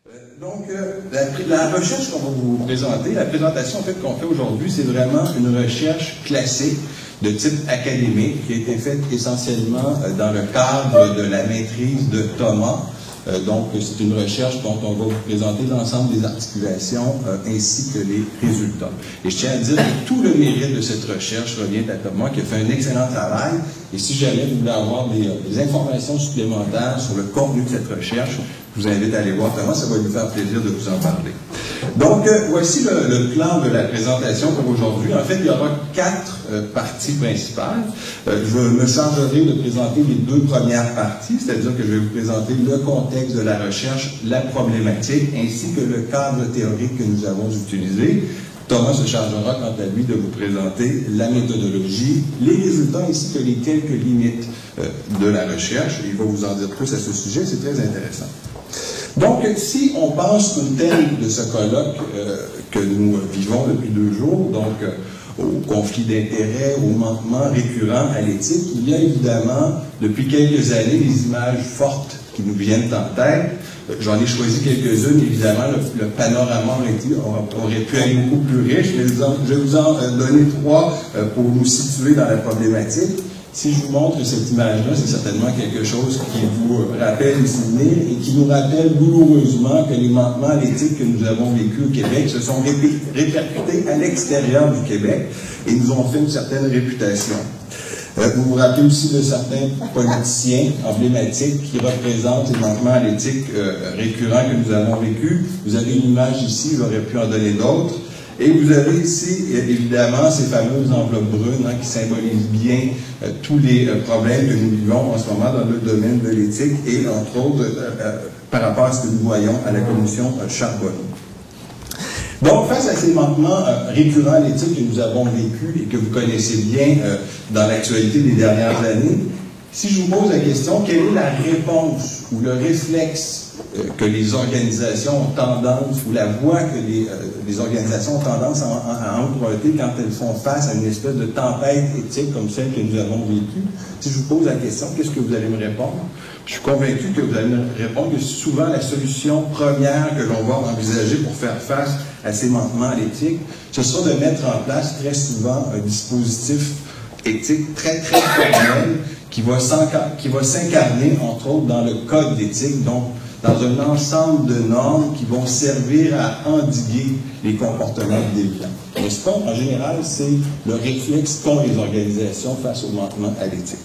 La recherche qu'on va vous présenter, la présentation en fait qu'on fait aujourd'hui, c'est vraiment une recherche classique de type académique qui a été faite essentiellement dans le cadre de la maîtrise de Thomas. Donc, c'est une recherche dont on va vous présenter l'ensemble des articulations ainsi que les résultats. Et je tiens à dire que tout le mérite de cette recherche revient à Thomas, qui a fait un excellent travail. Et si jamais vous voulez avoir des informations supplémentaires sur le contenu de cette recherche, je vous invite à aller voir Thomas, ça va lui faire plaisir de vous en parler. Donc, voici le plan de la présentation pour aujourd'hui. En fait, il y aura 4 parties principales. Je me chargerai de présenter les 2 premières parties, c'est-à-dire que je vais vous présenter le contexte de la recherche, la problématique, ainsi que le cadre théorique que nous avons utilisé. Thomas se chargera quant à lui de vous présenter la méthodologie, les résultats ainsi que les quelques limites de la recherche. Il va vous en dire plus à ce sujet, c'est très intéressant. Donc, si on pense au thème de ce colloque que nous vivons depuis 2 jours, donc au conflit d'intérêts, au manquement récurrent à l'éthique, il y a évidemment, depuis quelques années, des images fortes qui nous viennent en tête. J'en ai choisi quelques-unes, évidemment, le panorama aurait pu être beaucoup plus riche, mais je vais vous en donner 3 pour nous situer dans la problématique. Si je vous montre cette image-là, c'est certainement quelque chose qui vous rappelle les souvenirs et qui nous rappelle douloureusement que les manquements à l'éthique que nous avons vécus au Québec se sont répercutés à l'extérieur du Québec et nous ont fait une certaine réputation. Vous vous rappelez aussi de certains politiciens emblématiques qui représentent les manquements à l'éthique récurrents que nous avons vécus. Vous avez une image ici, j'aurais pu en donner d'autres. Et vous avez ici, évidemment, ces fameuses enveloppes brunes qui symbolisent bien tous les problèmes que nous vivons en ce moment dans le domaine de l'éthique et, entre autres, par rapport à ce que nous voyons à la commission Charbonneau. Donc, face à ces manquements récurrents à l'éthique que nous avons vécus et que vous connaissez bien dans l'actualité des dernières années, si je vous pose la question, quelle est la réponse ou le réflexe que les organisations ont tendance, ou la voie que les organisations ont tendance à emprunter quand elles font face à une espèce de tempête éthique comme celle que nous avons vécue? Si je vous pose la question, qu'est-ce que vous allez me répondre? Je suis convaincu que vous allez me répondre que souvent la solution première que l'on va envisager pour faire face à ces manquements à l'éthique, ce sera de mettre en place très souvent un dispositif éthique très, très formel qui va s'incarner, entre autres, dans le code d'éthique, donc dans un ensemble de normes qui vont servir à endiguer les comportements déviants. N'est-ce pas? En général, c'est le réflexe qu'ont les organisations face au manquement à l'éthique.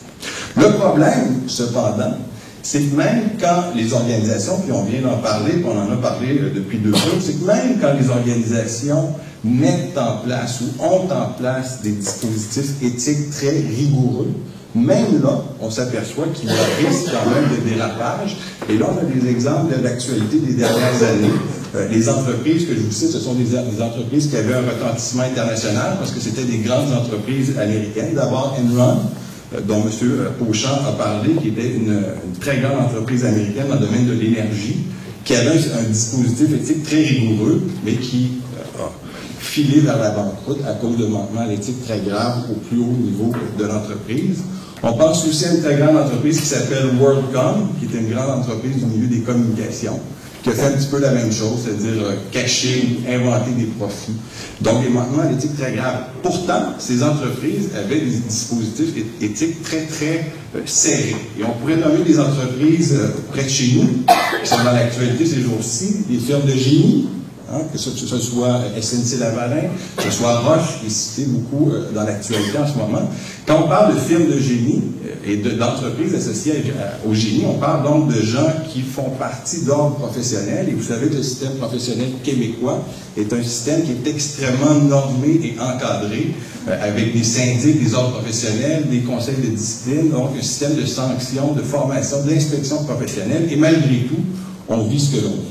Le problème, cependant, c'est que même quand les organisations, puis on vient d'en parler, puis on en a parlé depuis 2 jours, c'est que même quand les organisations mettent en place ou ont en place des dispositifs éthiques très rigoureux, même là, on s'aperçoit qu'il y a un risque quand même de dérapage. Et là, on a des exemples de l'actualité des dernières années. Les entreprises que je vous cite, ce sont des entreprises qui avaient un retentissement international parce que c'était des grandes entreprises américaines. D'abord, Enron, dont M. Beauchamp a parlé, qui était une très grande entreprise américaine dans le domaine de l'énergie, qui avait un dispositif éthique très rigoureux, mais qui a filé vers la banqueroute à cause de manquements à l'éthique très graves au plus haut niveau de l'entreprise. On pense aussi à une très grande entreprise qui s'appelle WorldCom, qui est une grande entreprise du milieu des communications, qui a fait un petit peu la même chose, c'est-à-dire cacher, inventer des profits. Donc, des manquements à l'éthique très graves. Pourtant, ces entreprises avaient des dispositifs éthiques très, très serrés. Et on pourrait nommer des entreprises près de chez nous, qui sont dans l'actualité ces jours-ci, des firmes de génie, que ce soit SNC-Lavalin, que ce soit Roche, qui est cité beaucoup dans l'actualité en ce moment. Quand on parle de firmes de génie et d'entreprises associées au génie, on parle donc de gens qui font partie d'ordre professionnel. Et vous savez que le système professionnel québécois est un système qui est extrêmement normé et encadré, avec des syndics, des ordres professionnels, des conseils de discipline, donc un système de sanctions, de formation, d'inspection professionnelle. Et malgré tout, on vit ce que l'on vit.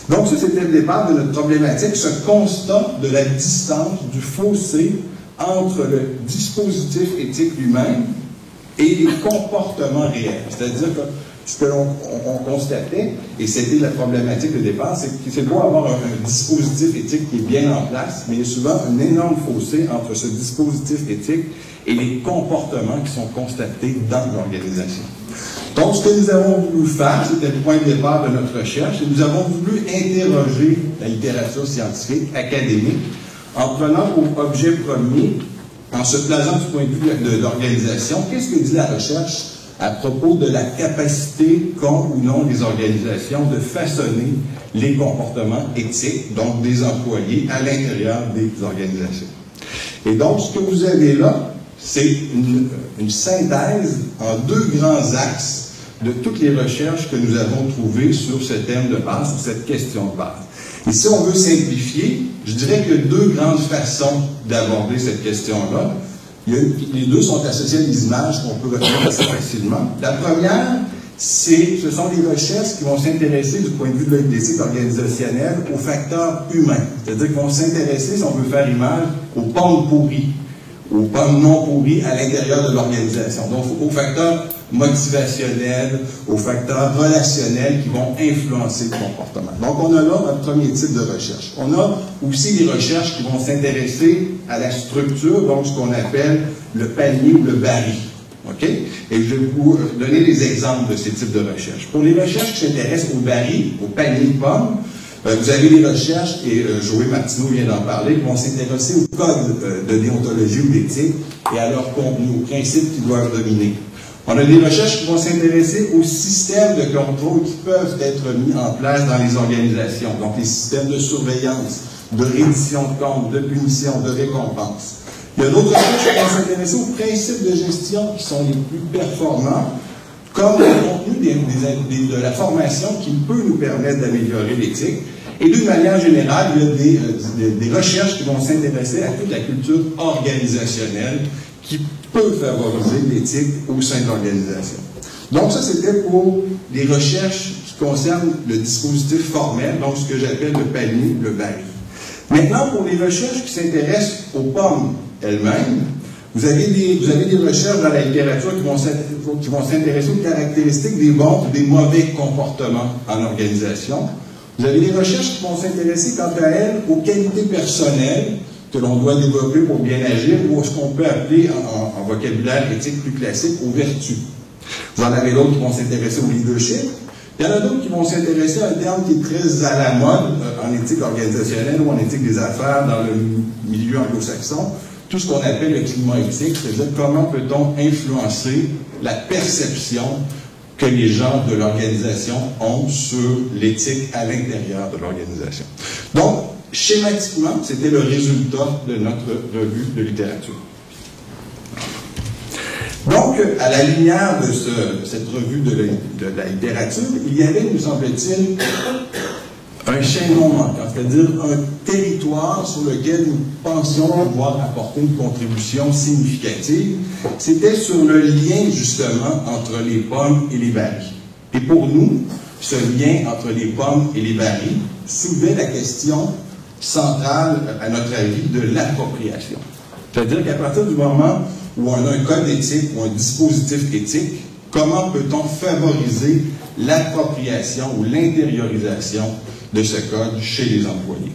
Donc, ça, c'était le départ de notre problématique, ce constat de la distance, du fossé entre le dispositif éthique lui-même et les comportements réels. C'est-à-dire que ce que l'on constatait, et c'était la problématique de départ, c'est que c'est beau avoir un dispositif éthique qui est bien en place, mais il y a souvent un énorme fossé entre ce dispositif éthique et les comportements qui sont constatés dans l'organisation. Donc, ce que nous avons voulu faire, c'était le point de départ de notre recherche, et nous avons voulu interroger la littérature scientifique, académique, en prenant pour objet premier, en se plaçant du point de vue de l'organisation, qu'est-ce que dit la recherche à propos de la capacité qu'ont ou non les organisations de façonner les comportements éthiques, donc des employés, à l'intérieur des organisations. Et donc, ce que vous avez là, c'est une synthèse en deux grands axes de toutes les recherches que nous avons trouvées sur ce thème de base, sur cette question de base. Et si on veut simplifier, je dirais qu'il y a deux grandes façons d'aborder cette question-là. Les deux sont associés à des images qu'on peut retenir assez facilement. La première, ce sont des recherches qui vont s'intéresser du point de vue de l'éthique organisationnelle aux facteurs humains. C'est-à-dire qu'ils vont s'intéresser, si on veut faire image, aux pommes pourries, aux pommes non pourries à l'intérieur de l'organisation. Donc, aux facteurs motivationnels, aux facteurs relationnels qui vont influencer le comportement. Donc, on a là notre premier type de recherche. On a aussi des recherches qui vont s'intéresser à la structure, donc ce qu'on appelle le panier ou le baril. OK? Et je vais vous donner des exemples de ces types de recherches. Pour les recherches qui s'intéressent au baril, au panier de pommes, vous avez des recherches, et Joël Martineau vient d'en parler, qui vont s'intéresser au code de déontologie ou d'éthique et à leur contenu, aux principes qui doivent dominer. On a des recherches qui vont s'intéresser aux systèmes de contrôle qui peuvent être mis en place dans les organisations, donc les systèmes de surveillance, de reddition de comptes, de punition, de récompense. Il y a d'autres recherches qui vont s'intéresser aux principes de gestion qui sont les plus performants, comme le contenu de la formation qui peut nous permettre d'améliorer l'éthique. Et d'une manière générale, il y a des recherches qui vont s'intéresser à toute la culture organisationnelle qui peut favoriser l'éthique au sein de l'organisation. Donc ça, c'était pour les recherches qui concernent le dispositif formel, donc ce que j'appelle le panier, le baril. Maintenant, pour les recherches qui s'intéressent aux pommes elles-mêmes, vous avez des recherches dans la littérature qui vont s'intéresser aux caractéristiques des bons ou des mauvais comportements en organisation. Vous avez des recherches qui vont s'intéresser, quant à elles, aux qualités personnelles que l'on doit développer pour bien agir, ou ce qu'on peut appeler, en vocabulaire éthique plus classique, aux vertus. Vous en avez d'autres qui vont s'intéresser au leadership. Il y en a d'autres qui vont s'intéresser à un terme qui est très à la mode en éthique organisationnelle ou en éthique des affaires dans le milieu anglo-saxon, tout ce qu'on appelle le climat éthique, c'est-à-dire comment peut-on influencer la perception que les gens de l'organisation ont sur l'éthique à l'intérieur de l'organisation. Donc, schématiquement, c'était le résultat de notre revue de littérature. Donc, à la lumière de cette revue de la littérature, il y avait, nous semble-t-il, un chaînon manquant, c'est-à-dire un territoire sur lequel nous pensions pouvoir apporter une contribution significative. C'était sur le lien, justement, entre les pommes et les barils. Et pour nous, ce lien entre les pommes et les barils soulevait la question centrale, à notre avis, de l'appropriation. C'est-à-dire qu'à partir du moment où on a un code éthique ou un dispositif éthique, comment peut-on favoriser l'appropriation ou l'intériorisation de ce code chez les employés?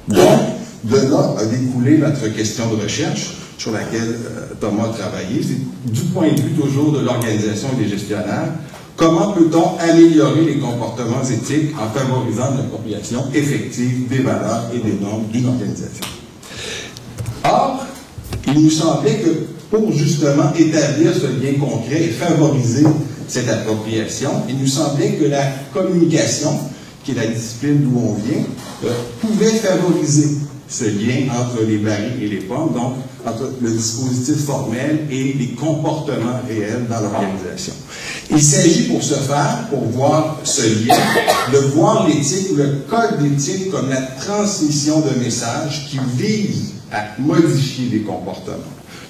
Donc, de là a découlé notre question de recherche sur laquelle Thomas a travaillé. C'est du point de vue toujours de l'organisation et des gestionnaires. Comment peut-on améliorer les comportements éthiques en favorisant l'appropriation effective des valeurs et des normes d'une organisation? Or, il nous semblait que pour justement établir ce lien concret et favoriser cette appropriation, il nous semblait que la communication, qui est la discipline d'où on vient, pouvait favoriser ce lien entre les barils et les pommes, donc entre le dispositif formel et les comportements réels dans l'organisation. Il s'agit pour ce faire, pour voir ce lien, de voir l'éthique ou le code d'éthique comme la transmission de messages qui visent à modifier des comportements.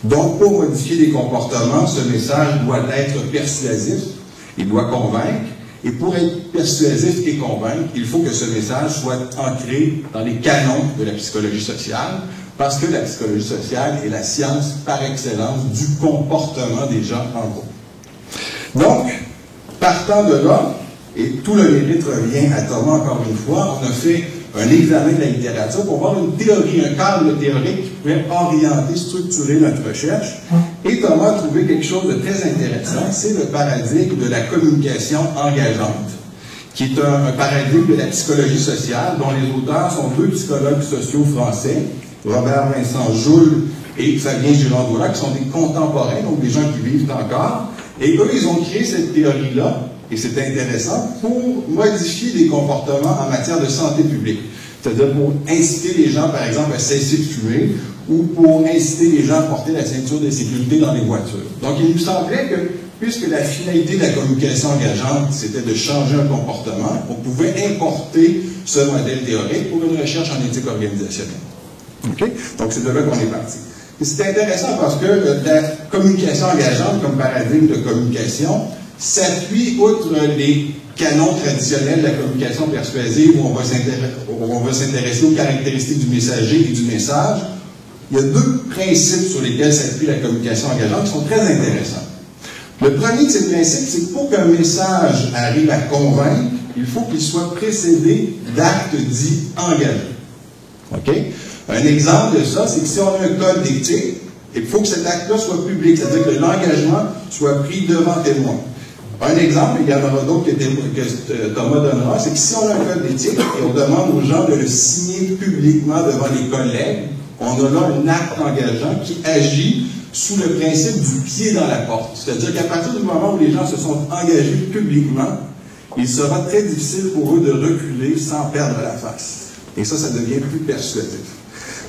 Donc, pour modifier des comportements, ce message doit être persuasif, il doit convaincre, et pour être persuasif et convaincre, il faut que ce message soit ancré dans les canons de la psychologie sociale, parce que la psychologie sociale est la science par excellence du comportement des gens en groupe. Donc, partant de là, et tout le mérite revient à Thomas encore une fois, on a fait un examen de la littérature pour voir une théorie, un cadre théorique qui pouvait orienter, structurer notre recherche. Et Thomas a trouvé quelque chose de très intéressant, c'est le paradigme de la communication engageante, qui est un paradigme de la psychologie sociale, dont les auteurs sont deux psychologues sociaux français, Robert Vincent Joule et Fabien Girondola, qui sont des contemporains, donc des gens qui vivent encore. Et eux, ils ont créé cette théorie-là, et c'est intéressant, pour modifier des comportements en matière de santé publique. C'est-à-dire pour inciter les gens, par exemple, à cesser de fumer, ou pour inciter les gens à porter la ceinture de sécurité dans les voitures. Donc, il nous semblait que, puisque la finalité de la communication engageante, c'était de changer un comportement, on pouvait importer ce modèle théorique pour une recherche en éthique organisationnelle. Okay? Donc, c'est de là qu'on est parti. Et c'est intéressant parce que la communication engageante comme paradigme de communication s'appuie, outre les canons traditionnels de la communication persuasive où on va s'intéresser aux caractéristiques du messager et du message. Il y a deux principes sur lesquels s'appuie la communication engageante qui sont très intéressants. Le premier de ces principes, c'est que pour qu'un message arrive à convaincre, il faut qu'il soit précédé d'actes dits engagés. OK? Un exemple de ça, c'est que si on a un code d'éthique, il faut que cet acte-là soit public, c'est-à-dire que l'engagement soit pris devant témoin. Un exemple, il y en aura d'autres que Thomas donnera, c'est que si on a un code d'éthique et on demande aux gens de le signer publiquement devant les collègues, on a là un acte engageant qui agit sous le principe du pied dans la porte. C'est-à-dire qu'à partir du moment où les gens se sont engagés publiquement, il sera très difficile pour eux de reculer sans perdre la face. Et ça devient plus persuasif.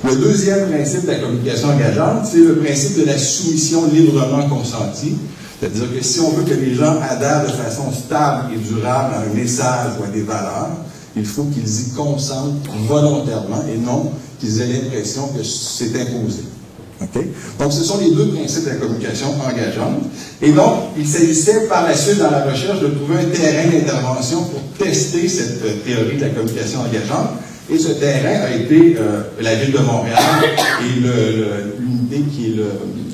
Le deuxième principe de la communication engageante, c'est le principe de la soumission librement consentie. C'est-à-dire que si on veut que les gens adhèrent de façon stable et durable à un message ou à des valeurs, il faut qu'ils y consentent volontairement et non qu'ils aient l'impression que c'est imposé. Okay? Donc, ce sont les deux principes de la communication engageante. Et donc, il s'agissait par la suite, dans la recherche, de trouver un terrain d'intervention pour tester cette théorie de la communication engageante. Et ce terrain a été la Ville de Montréal et l'unité qui est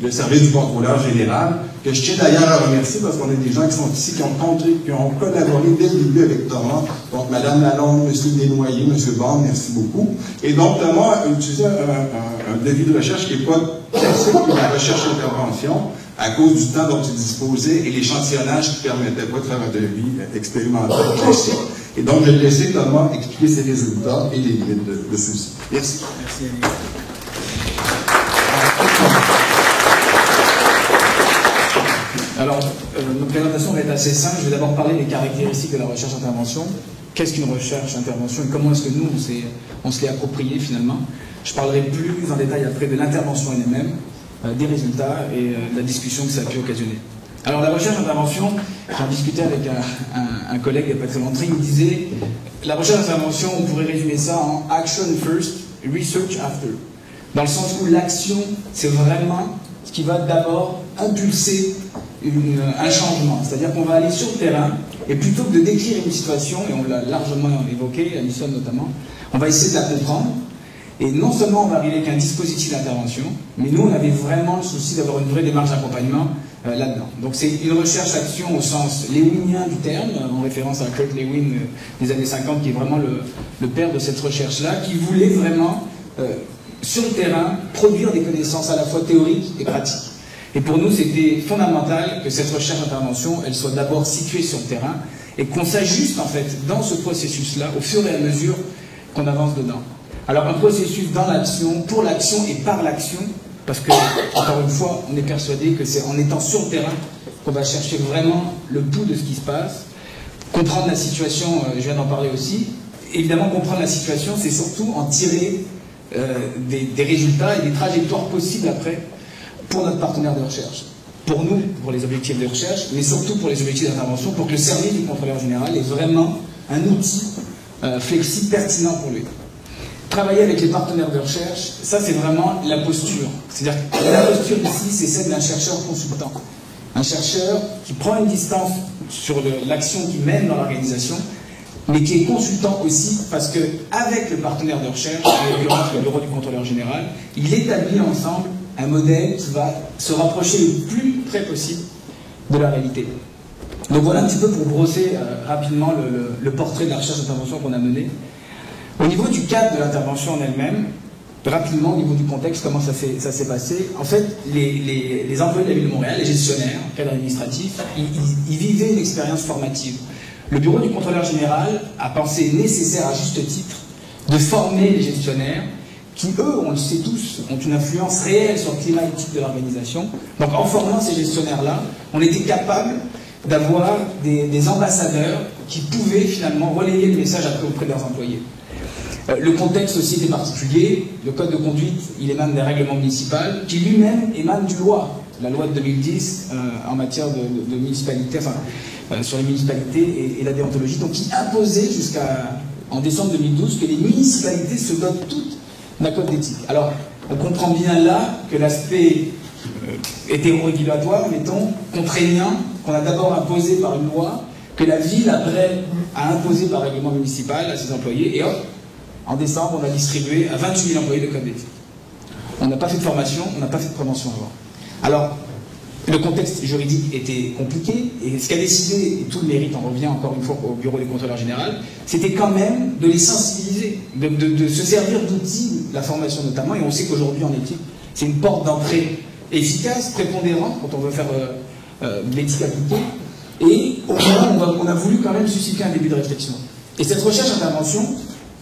le service du contrôleur général, que je tiens d'ailleurs à remercier parce qu'on a des gens qui sont ici, qui ont collaboré dès le début avec Thomas. Donc, Mme Lalonde, M. Desnoyers, M. Bond, merci beaucoup. Et donc, Thomas a utilisé un devis de recherche qui n'est pas classique pour la recherche-intervention à cause du temps dont il disposait et l'échantillonnage qui ne permettait pas de faire un devis expérimental classique. Et donc, je vais laisser Thomas expliquer ses résultats et les limites de ceux-ci. Merci. Merci, Annie. Alors, notre présentation va être assez simple. Je vais d'abord parler des caractéristiques de la recherche-intervention. Qu'est-ce qu'une recherche-intervention et comment est-ce que nous, on se l'est approprié finalement. Je parlerai plus en détail après de l'intervention elle-même, des résultats et de la discussion que ça a pu occasionner. Alors, la recherche-intervention, j'en discutais avec un collègue il n'y a pas très longtemps, il me disait la recherche-intervention, on pourrait résumer ça en action first, research after. Dans le sens où l'action, c'est vraiment ce qui va d'abord impulser un changement. C'est-à-dire qu'on va aller sur le terrain et plutôt que de décrire une situation, et on l'a largement évoqué, Alison notamment, on va essayer de la comprendre. Et non seulement on va arriver avec un dispositif d'intervention, mais nous, on avait vraiment le souci d'avoir une vraie démarche d'accompagnement là-dedans. Donc c'est une recherche-action au sens lewinien du terme, en référence à Kurt Lewin des années 50, qui est vraiment le père de cette recherche-là, qui voulait vraiment, sur le terrain, produire des connaissances à la fois théoriques et pratiques. Et pour nous, c'était fondamental que cette recherche-intervention, elle soit d'abord située sur le terrain, et qu'on s'ajuste, en fait, dans ce processus-là, au fur et à mesure qu'on avance dedans. Alors, un processus dans l'action, pour l'action et par l'action, parce que, encore une fois, on est persuadé que c'est en étant sur le terrain qu'on va chercher vraiment le pouls de ce qui se passe, comprendre la situation, je viens d'en parler aussi. Évidemment, comprendre la situation, c'est surtout en tirer des résultats et des trajectoires possibles après pour notre partenaire de recherche. Pour nous, pour les objectifs de recherche, mais surtout pour les objectifs d'intervention, pour que le service du contrôleur général ait vraiment un outil flexible, pertinent pour lui. Travailler avec les partenaires de recherche, ça c'est vraiment la posture. C'est-à-dire que la posture ici, c'est celle d'un chercheur consultant. Un chercheur qui prend une distance sur l'action qu'il mène dans l'organisation, mais qui est consultant aussi parce qu'avec le partenaire de recherche, en l'occurrence le bureau du contrôleur général, il établit ensemble un modèle qui va se rapprocher le plus près possible de la réalité. Donc voilà un petit peu pour brosser rapidement le portrait de la recherche d'intervention qu'on a mené. Au niveau du cadre de l'intervention en elle-même, rapidement au niveau du contexte, comment ça s'est passé. En fait, les employés de la ville de Montréal, les gestionnaires, cadres administratifs, ils vivaient une expérience formative. Le bureau du contrôleur général a pensé nécessaire, à juste titre, de former les gestionnaires qui, eux, on le sait tous, ont une influence réelle sur le climat éthique de l'organisation. Donc, en formant ces gestionnaires-là, on était capable d'avoir des ambassadeurs qui pouvaient finalement relayer le message après auprès de leurs employés. Le contexte aussi était particulier. Le code de conduite, il émane des règlements municipaux, qui lui-même émane du loi, la loi de 2010 en matière de municipalité, enfin, sur les municipalités et la déontologie, donc qui imposait jusqu'en décembre 2012 que les municipalités se dotent toutes d'un code d'éthique. Alors, on comprend bien là que l'aspect hétéro-régulatoire, mettons, contraignant, qu'on a d'abord imposé par une loi, que la ville après a imposé par règlement municipal à ses employés, et hop, en décembre, on a distribué à 28 000 employés de code d'éthique. On n'a pas fait de formation, on n'a pas fait de prévention avant. Alors, le contexte juridique était compliqué, et ce qu'a décidé, et tout le mérite en revient encore une fois au bureau du contrôleur général, c'était quand même de les sensibiliser, de se servir d'outils, la formation notamment, et on sait qu'aujourd'hui en éthique, c'est une porte d'entrée efficace, prépondérante, quand on veut faire de l'éthique appliquée, et au moins, on a voulu quand même susciter un début de réflexion. Et cette recherche-intervention,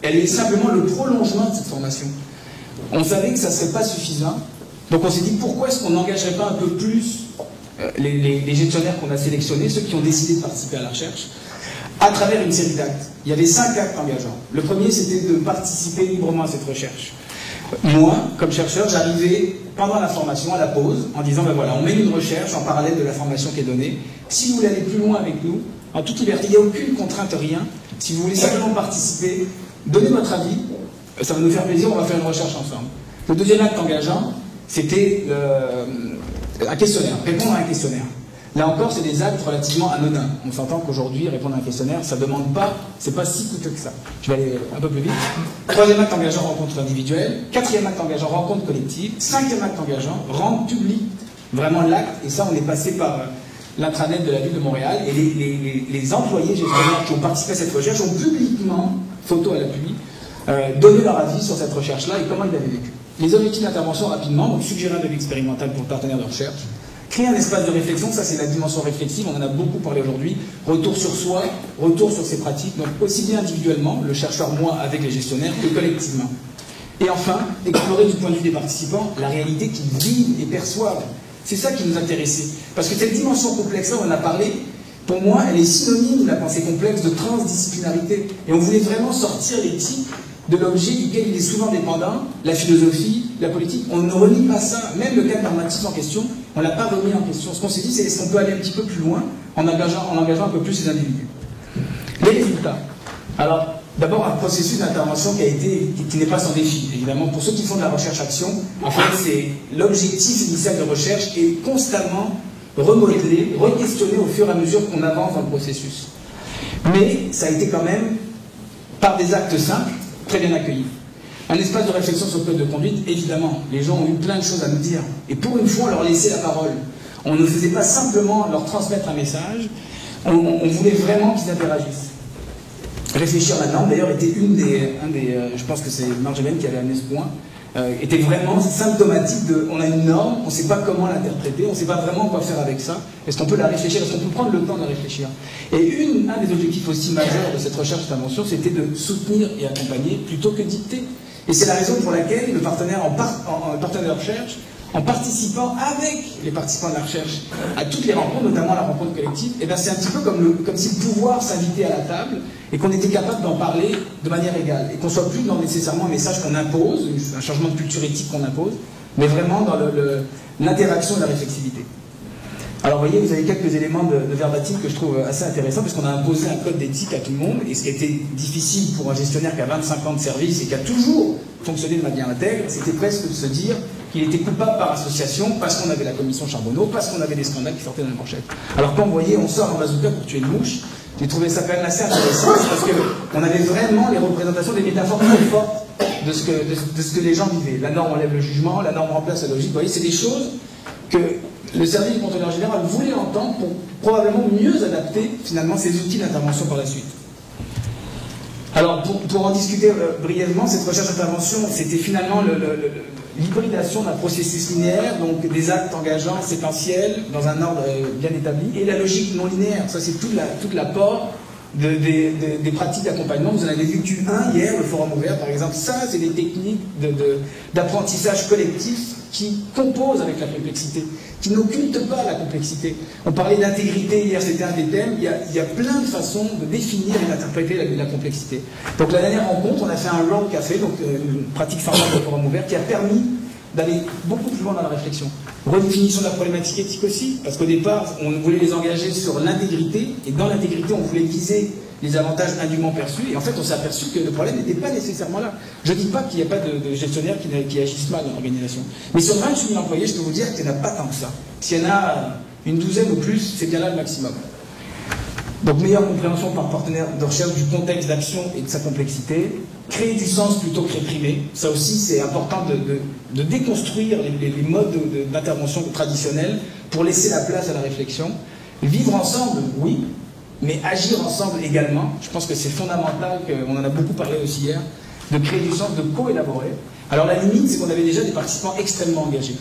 elle est simplement le prolongement de cette formation. On savait que ça ne serait pas suffisant, donc on s'est dit pourquoi est-ce qu'on n'engagerait pas un peu plus les gestionnaires qu'on a sélectionnés, ceux qui ont décidé de participer à la recherche, à travers une série d'actes. Il y avait 5 actes engageants. Le premier, c'était de participer librement à cette recherche. Moi, comme chercheur, j'arrivais pendant la formation, à la pause, en disant, ben voilà, on mène une recherche en parallèle de la formation qui est donnée. Si vous voulez aller plus loin avec nous, en toute liberté, il n'y a aucune contrainte, rien. Si vous voulez simplement participer, donnez votre avis, ça va nous faire plaisir, on va faire une recherche ensemble. Le deuxième acte engageant, c'était un questionnaire, répondre à un questionnaire. Là encore, c'est des actes relativement anodins. On s'entend qu'aujourd'hui, répondre à un questionnaire, ça ne demande pas, c'est pas si coûteux que ça. Je vais aller un peu plus vite. Troisième acte engageant, rencontre individuelle. Quatrième acte engageant, rencontre collective. Cinquième acte engageant, rendre public vraiment l'acte. Et ça, on est passé par l'intranet de la ville de Montréal. Et les employés gestionnaires qui ont participé à cette recherche ont publiquement, photo à l'appui, donné leur avis sur cette recherche-là et comment ils l'avaient vécu. Les objectifs d'intervention rapidement, donc suggérer un devis expérimental pour le partenaire de recherche. Créer un espace de réflexion, ça c'est la dimension réflexive, on en a beaucoup parlé aujourd'hui. Retour sur soi, retour sur ses pratiques, donc aussi bien individuellement, le chercheur moi avec les gestionnaires, que collectivement. Et enfin, explorer du point de vue des participants la réalité qu'ils vivent et perçoivent. C'est ça qui nous intéressait. Parce que cette dimension complexe-là, on en a parlé, pour moi, elle est synonyme de la pensée complexe de transdisciplinarité. Et on voulait vraiment sortir l'éthique de l'objet duquel il est souvent dépendant, la philosophie, la politique. On ne renie pas ça. Même le cadre normatif en question, on ne l'a pas remis en question. Ce qu'on s'est dit, c'est est-ce qu'on peut aller un petit peu plus loin en engageant un peu plus ces individus. Les résultats. Alors, d'abord, un processus d'intervention qui n'est pas sans défi. Évidemment, pour ceux qui font de la recherche-action, en fait, c'est l'objectif initial de recherche est constamment remodelé, re-questionné au fur et à mesure qu'on avance dans le processus. Mais ça a été quand même, par des actes simples, très bien accueilli. Un espace de réflexion sur le code de conduite, évidemment, les gens ont eu plein de choses à nous dire. Et pour une fois, on leur laissait la parole. On ne faisait pas simplement leur transmettre un message, on voulait vraiment qu'ils interagissent. Réfléchir à la norme, d'ailleurs, était je pense que c'est Marjolaine qui avait amené ce point, était vraiment symptomatique de, on a une norme, on ne sait pas comment l'interpréter, on ne sait pas vraiment quoi faire avec ça, est-ce qu'on peut la réfléchir, est-ce qu'on peut prendre le temps de la réfléchir. Et un des objectifs aussi majeurs de cette recherche d'intervention, c'était de soutenir et accompagner plutôt que dicter. Et c'est la raison pour laquelle le partenaire partenaire de recherche, en participant avec les participants de la recherche à toutes les rencontres, notamment la rencontre collective, et bien c'est un petit peu comme si le pouvoir s'invitait à la table et qu'on était capable d'en parler de manière égale. Et qu'on ne soit plus dans nécessairement un message qu'on impose, un changement de culture éthique qu'on impose, mais vraiment dans l'interaction et la réflexivité. Alors vous voyez, vous avez quelques éléments de verbatim que je trouve assez intéressants, parce qu'on a imposé un code d'éthique à tout le monde, et ce qui était difficile pour un gestionnaire qui a 25 ans de service et qui a toujours fonctionné de manière intègre, c'était presque de se dire qu'il était coupable par association parce qu'on avait la commission Charbonneau, parce qu'on avait des scandales qui sortaient dans la manchette. Alors quand vous voyez, on sort un bazooka pour tuer une mouche, j'ai trouvé ça quand même assez intéressant, parce qu'on avait vraiment les représentations des métaphores très fortes de ce que les gens vivaient. La norme enlève le jugement, la norme remplace la logique. Vous voyez, c'est des choses que le service du contrôleur général voulait entendre pour probablement mieux adapter finalement ces outils d'intervention par la suite. Alors, pour en discuter brièvement, cette recherche-intervention, c'était finalement l'hybridation d'un processus linéaire, donc des actes engageants séquentiels dans un ordre bien établi, et la logique non linéaire. Ça, c'est toute l'apport des pratiques d'accompagnement. Vous en avez vu un hier, le forum ouvert, par exemple. Ça, c'est des techniques d'apprentissage collectif qui composent avec la complexité, qui n'occultent pas la complexité. On parlait d'intégrité hier, c'était un des thèmes. Il y a plein de façons de définir et d'interpréter la complexité. Donc la dernière rencontre, on a fait un round café, donc une pratique formelle de forum ouvert, qui a permis d'aller beaucoup plus loin dans la réflexion. Redéfinition de la problématique éthique aussi, parce qu'au départ, on voulait les engager sur l'intégrité, et dans l'intégrité, on voulait viser les avantages indûment perçus, et en fait, on s'est aperçu que le problème n'était pas nécessairement là. Je ne dis pas qu'il n'y a pas de gestionnaires qui agissent mal dans l'organisation. Mais sur 28 000 employés, je peux vous dire qu'il n'y en a pas tant que ça. S'il y en a une douzaine ou plus, c'est bien là le maximum. Donc, meilleure compréhension par partenaire de recherche du contexte d'action et de sa complexité. Créer du sens plutôt que réprimer. Ça aussi, c'est important de déconstruire les modes d'intervention traditionnels pour laisser la place à la réflexion. Vivre ensemble, oui, mais agir ensemble également. Je pense que c'est fondamental, on en a beaucoup parlé aussi hier, de créer du sens, de co-élaborer. Alors la limite, c'est qu'on avait déjà des participants extrêmement engagés.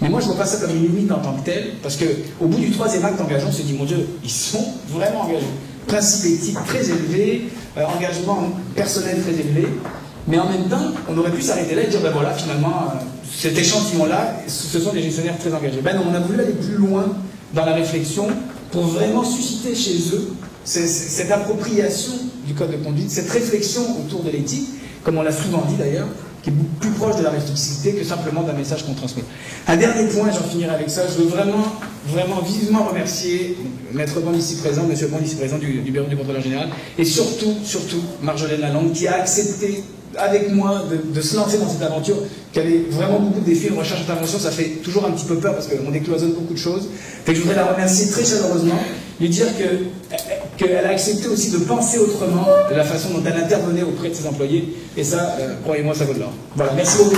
Mais moi, je ne vois pas ça comme une limite en tant que telle, parce qu'au bout du troisième acte engageant, on se dit, mon Dieu, ils sont vraiment engagés. Principe éthique très élevé, engagement personnel très élevé, mais en même temps, on aurait pu s'arrêter là et dire, ben voilà, finalement, cet échantillon-là, ce sont des gestionnaires très engagés. Ben non, on a voulu aller plus loin dans la réflexion pour vraiment susciter chez eux cette appropriation du code de conduite, cette réflexion autour de l'éthique, comme on l'a souvent dit d'ailleurs, qui est beaucoup plus proche de la réflexivité que simplement d'un message qu'on transmet. Un dernier point, j'en finirai avec ça, je veux vraiment vivement remercier Maître Bond ici présent, Monsieur Bond ici présent du Bureau du Contrôleur Général, et surtout, Marjolaine Lalonde, qui a accepté avec moi de se lancer dans cette aventure, qui avait vraiment beaucoup de défis. Une recherche-intervention, ça fait toujours un petit peu peur parce qu'on décloisonne beaucoup de choses. Fait que je voudrais la remercier très chaleureusement, lui dire qu'elle a accepté aussi de penser autrement de la façon dont elle intervenait auprès de ses employés. Et ça, croyez-moi, ça vaut de l'or. Voilà, merci beaucoup.